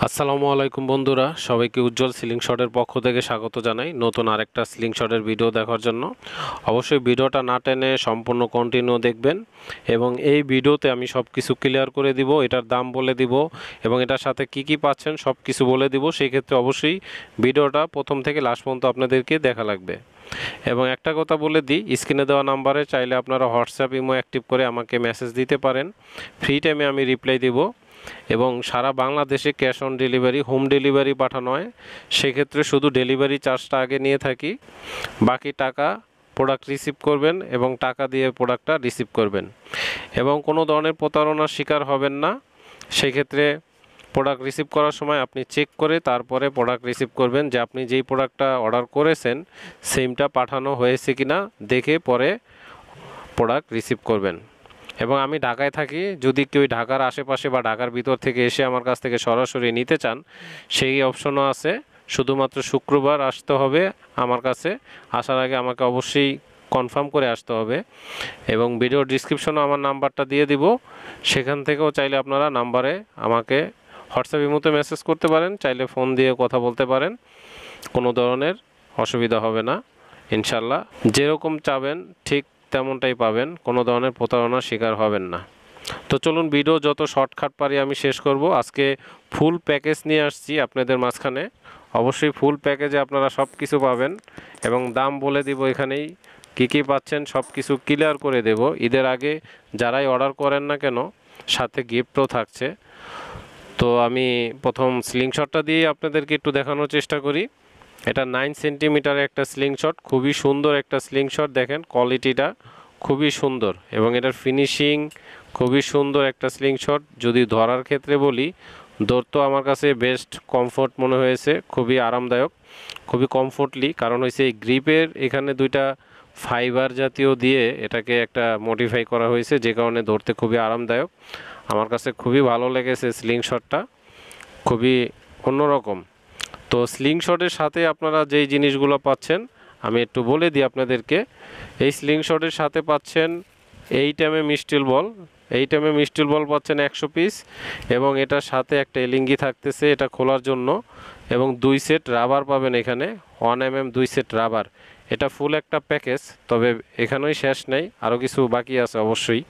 আসসালামু আলাইকুম বন্ধুরা, সবাইকে উজ্জ্বল সিলিং শটের পক্ষ থেকে স্বাগত জানাই নতুন আরেকটা সিলিং শটের ভিডিও দেখার জন্য। অবশ্যই ভিডিওটা না টেনে সম্পূর্ণ কন্টিনিউ দেখবেন এবং এই ভিডিওতে আমি সব কিছু ক্লিয়ার করে দিব, এটার দাম বলে দিব এবং এটার সাথে কি কি পাচ্ছেন সব কিছু বলে দিব। সেই ক্ষেত্রে অবশ্যই ভিডিওটা প্রথম থেকে লাস্ট পর্যন্ত আপনাদেরকে দেখা লাগবে। এবং একটা কথা বলে দিই, স্ক্রিনে দেওয়া নাম্বারে চাইলে আপনারা হোয়াটসঅ্যাপ ইমো অ্যাক্টিভ করে আমাকে মেসেজ দিতে পারেন, ফ্রি টাইমে আমি রিপ্লাই দিব। এবং সারা বাংলাদেশে cash on delivery, home delivery পাঠানো হয়। সেক্ষেত্রে শুধু ডেলিভারি চার্জটা আগে নিয়ে থাকি, বাকি টাকা প্রোডাক্ট রিসিভ করবেন এবং টাকা দিয়ে প্রোডাক্টটা রিসিভ করবেন এবং কোনো ধরনের প্রতারণার শিকার হবেন না। সেক্ষেত্রে প্রোডাক্ট রিসিভ করার সময় আপনি চেক করে তারপরে প্রোডাক্ট রিসিভ করবেন, যে আপনি যেই প্রোডাক্টটা অর্ডার করেছেন সেমটা পাঠানো হয়েছে কিনা দেখে পরে প্রোডাক্ট রিসিভ করবেন। এবং আমি ঢাকায় থাকি, যদি কেউ ঢাকার আশেপাশে বা ঢাকার ভিতর থেকে এসে আমার কাছ থেকে সরাসরি নিতে চান সেই অপশনও আছে। শুধুমাত্র শুক্রবার আসতে হবে আমার কাছে, আসার আগে আমাকে অবশ্যই কনফার্ম করে আসতে হবে। এবং ভিডিওর ডিসক্রিপশনে আমার নাম্বারটা দিয়ে দিব, সেখান থেকেও চাইলে আপনারা নাম্বারে আমাকে হোয়াটসঅ্যাপ ইমোতে মেসেজ করতে পারেন, চাইলে ফোন দিয়ে কথা বলতে পারেন, কোনো ধরনের অসুবিধা হবে না ইনশাল্লাহ। যেরকম চাবেন ঠিক তেমনটাই পাবেন, কোনো ধরনের প্রতারণার শিকার হবেন না। তো চলুন ভিডিও যত শর্টকাট পারি আমি শেষ করব। আজকে ফুল প্যাকেজ নিয়ে আসছি আপনাদের মাঝখানে। অবশ্যই ফুল প্যাকেজে আপনারা সব কিছু পাবেন এবং দাম বলে দিব, এখানেই কী কী পাচ্ছেন সব কিছু ক্লিয়ার করে দেব। ঈদের আগে যারাই অর্ডার করেন না কেন সাথে গিফটও থাকছে। তো আমি প্রথম স্লিং শটটা দিয়ে আপনাদেরকে একটু দেখানোর চেষ্টা করি। এটা 9 সেন্টিমিটারের একটা স্লিং শট, খুবই সুন্দর একটা স্লিং শট। দেখেন কোয়ালিটিটা খুবই সুন্দর এবং এটার ফিনিশিং খুবই সুন্দর একটা স্লিং শট। যদি ধরার ক্ষেত্রে বলি, ধরতো আমার কাছে বেস্ট কমফোর্ট মনে হয়েছে, খুবই আরামদায়ক, খুবই কমফোর্টলি। কারণ হয়েছে এই গ্রিপের এখানে দুইটা ফাইবার জাতীয় দিয়ে এটাকে একটা মডিফাই করা হয়েছে, যে কারণে ধরতে খুবই আরামদায়ক। আমার কাছে খুবই ভালো লেগেছে স্লিং শটটা, খুবই অন্যরকম। তো স্লিং শটের সাথে আপনারা যেই জিনিসগুলো পাচ্ছেন আমি একটু বলে দিই আপনাদেরকে। এই স্লিং শটের সাথে পাচ্ছেন 8mm স্টিল বল, 8mm স্টিল বল পাচ্ছেন 100 পিস এবং এটার সাথে একটা এলিঙ্গি থাকতেছে এটা খোলার জন্য, এবং 2 সেট রাবার পাবেন এখানে, 1mm 2 সেট রাবার। এটা ফুল একটা প্যাকেজ, তবে এখানেই শেষ নেই, আরও কিছু বাকি আছে অবশ্যই।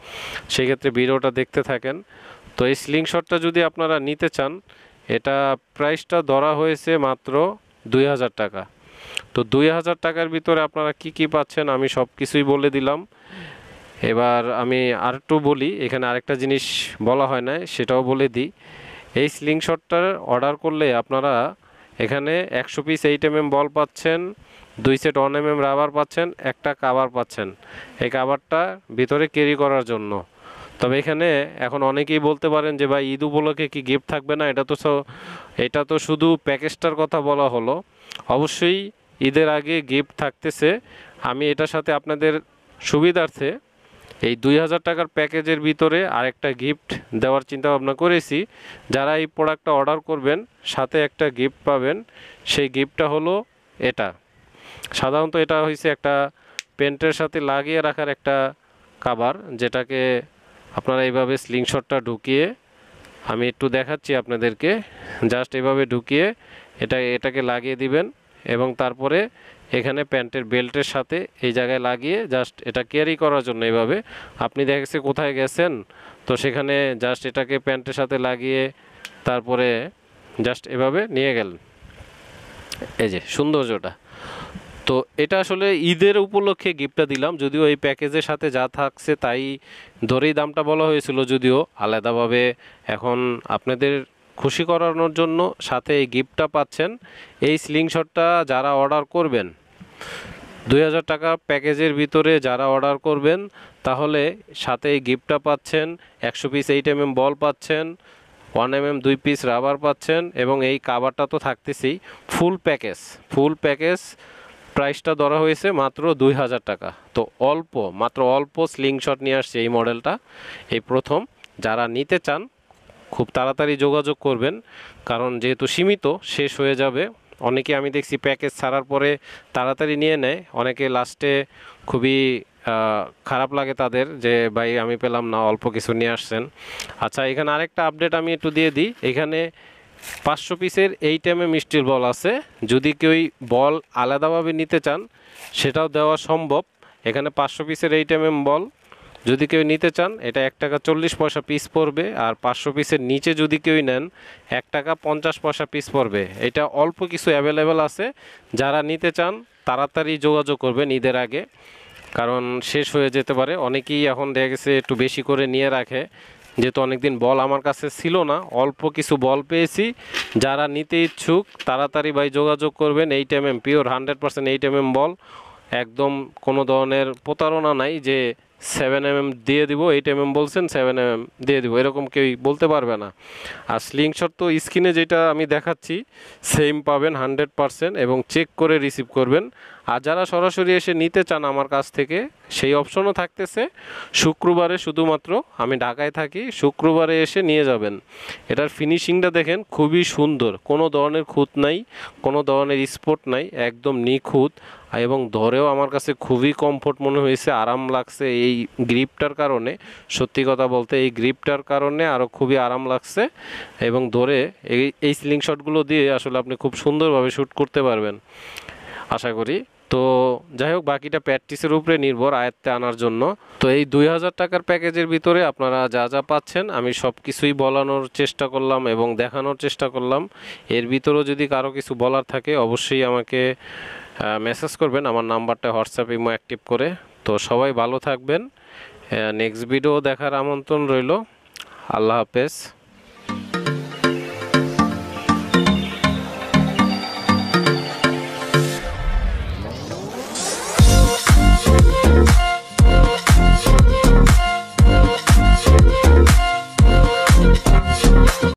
সেই ক্ষেত্রে ভিডিওটা দেখতে থাকেন। তো এই স্লিং শটটা যদি আপনারা নিতে চান, এটা প্রাইসটা ধরা হয়েছে মাত্র 2000 টাকা। তো 2000 টাকার ভিতরে আপনারা কি কি পাচ্ছেন আমি সব কিছুই বলে দিলাম। এবার আমি আরেকটু বলি, এখানে আরেকটা জিনিস বলা হয় না, সেটাও বলে দিই। এই স্লিং শটটা অর্ডার করলে আপনারা এখানে 100 পিস 8mm বল পাচ্ছেন, 2 সেট 1mm রাবার পাচ্ছেন, একটা কাভার পাচ্ছেন। এই কাভারটা ভিতরে ক্যারি করার জন্য। তবে এখানে এখন অনেকেই বলতে পারেন যে ভাই ঈদ উপলক্ষে কি গিফট থাকবে না, এটা তো শুধু প্যাকেজটার কথা বলা হলো। অবশ্যই ঈদের আগে গিফট থাকতেছে। আমি এটার সাথে আপনাদের সুবিধার্থে এই 2000 টাকার প্যাকেজের ভিতরে আরেকটা গিফট দেওয়ার চিন্তা ভাবনা করেছি। যারা এই প্রোডাক্টটা অর্ডার করবেন সাথে একটা গিফট পাবেন। সেই গিফটটা হলো এটা। সাধারণত এটা হয়েছে একটা পেন্টের সাথে লাগিয়ে রাখার একটা কাভার, যেটাকে আপনারা এইভাবে স্লিং শটটা ঢুকিয়ে, আমি একটু দেখাচ্ছি আপনাদেরকে, জাস্ট এভাবে ঢুকিয়ে এটাকে লাগিয়ে দিবেন এবং তারপরে এখানে প্যান্টের বেল্টের সাথে এই জায়গায় লাগিয়ে জাস্ট এটা ক্যারি করার জন্য এভাবে আপনি দেখেছে কোথায় গেছেন, তো সেখানে জাস্ট এটাকে প্যান্টের সাথে লাগিয়ে তারপরে জাস্ট এভাবে নিয়ে গেলেন। এই যে সৌন্দর্যটা। তো এটা আসলে ঈদের উপলক্ষে গিফটটা দিলাম, যদিও এই প্যাকেজের সাথে যা থাকছে তাই ধরেই দামটা বলা হয়েছিল, যদিও আলাদাভাবে এখন আপনাদের খুশি করানোর জন্য সাথে এই গিফটটা পাচ্ছেন। এই স্লিং শটটা যারা অর্ডার করবেন 2000 টাকা প্যাকেজের ভিতরে যারা অর্ডার করবেন, তাহলে সাথে এই গিফটটা পাচ্ছেন, 100 পিস 8mm বল পাচ্ছেন, 1mm 2 পিস রাবার পাচ্ছেন এবং এই কাভারটা তো থাকতেছেই। ফুল প্যাকেজ প্রাইসটা ধরা হয়েছে মাত্র 2000 টাকা। তো মাত্র অল্প স্লিং শট নিয়ে আসছে এই মডেলটা, এই প্রথম। যারা নিতে চান খুব তাড়াতাড়ি যোগাযোগ করবেন, কারণ যেহেতু সীমিত শেষ হয়ে যাবে। অনেকে আমি দেখছি প্যাকেজ ছাড়ার পরে তাড়াতাড়ি নিয়ে নেয়, অনেকে লাস্টে খুবই খারাপ লাগে তাদের, যে ভাই আমি পেলাম না, অল্প কিছু নিয়ে আসছেন। আচ্ছা, এখানে আরেকটা আপডেট আমি একটু দিয়ে দিই। এখানে 500 পিসের 8mm স্টিল বল আছে। যদি কেউ বল আলাদাভাবে নিতে চান সেটাও দেওয়া সম্ভব। এখানে 500 পিসের 8mm বল যদি কেউ নিতে চান এটা 1 টাকা 40 পয়সা পিস পড়বে। আর 500 পিসের নিচে যদি কেউ নেন 1 টাকা 50 পয়সা পিস পড়বে। এটা অল্প কিছু অ্যাভেলেবেল আছে, যারা নিতে চান তাড়াতাড়ি যোগাযোগ করবেন ঈদের আগে, কারণ শেষ হয়ে যেতে পারে। অনেকেই এখন দেখা গেছে একটু বেশি করে নিয়ে রাখে, যেহেতু অনেকদিন বল আমার কাছে ছিল না, অল্প কিছু বল পেয়েছি। যারা নিতে ইচ্ছুক তাড়াতাড়ি ভাই যোগাযোগ করবেন। 8mm পিওর 100% 8mm বল, একদম কোনো ধরনের প্রতারণা নাই যে 7mm দিয়ে দিব, 8mm বলছেন 7mm দিয়ে দিব, এরকম কেউই বলতে পারবে না। আর স্লিংশট তো স্ক্রিনে যেটা আমি দেখাচ্ছি সেম পাবেন 100%, এবং চেক করে রিসিভ করবেন। আর যারা সরাসরি এসে নিতে চান আমার কাছ থেকে সেই অপশনও থাকতেছে। শুক্রবারে শুধুমাত্র, আমি ঢাকায় থাকি, শুক্রবারে এসে নিয়ে যাবেন। এটার ফিনিশিংটা দেখেন খুবই সুন্দর, কোনো ধরনের খুঁত নাই, কোনো ধরনের স্পট নাই, একদম নিখুঁত। এবং ধরেও আমার কাছে খুবই কমফোর্ট মনে হয়েছে, আরাম লাগছে এই গ্রিপটার কারণে। সত্যি কথা বলতে এই গ্রিপটার কারণে আরও খুবই আরাম লাগছে, এবং ধরে এই স্লিং শটগুলো দিয়ে আসলে আপনি খুব সুন্দরভাবে শ্যুট করতে পারবেন আশা করি। তো যাই হোক, বাকিটা প্র্যাকটিসের উপরে নির্ভর আয়ত্তে আনার জন্য। তো এই 2000 টাকার প্যাকেজের ভিতরে আপনারা যা যা পাচ্ছেন আমি সব কিছুই বলানোর চেষ্টা করলাম এবং দেখানোর চেষ্টা করলাম। এর ভিতরেও যদি কারো কিছু বলার থাকে অবশ্যই আমাকে মেসেজ করবেন আমার নাম্বারটা হোয়াটসঅ্যাপ ইমো অ্যাক্টিভ করে। তো সবাই ভালো থাকবেন, নেক্সট ভিডিও দেখার আমন্ত্রণ রইল। আল্লাহ হাফেজ।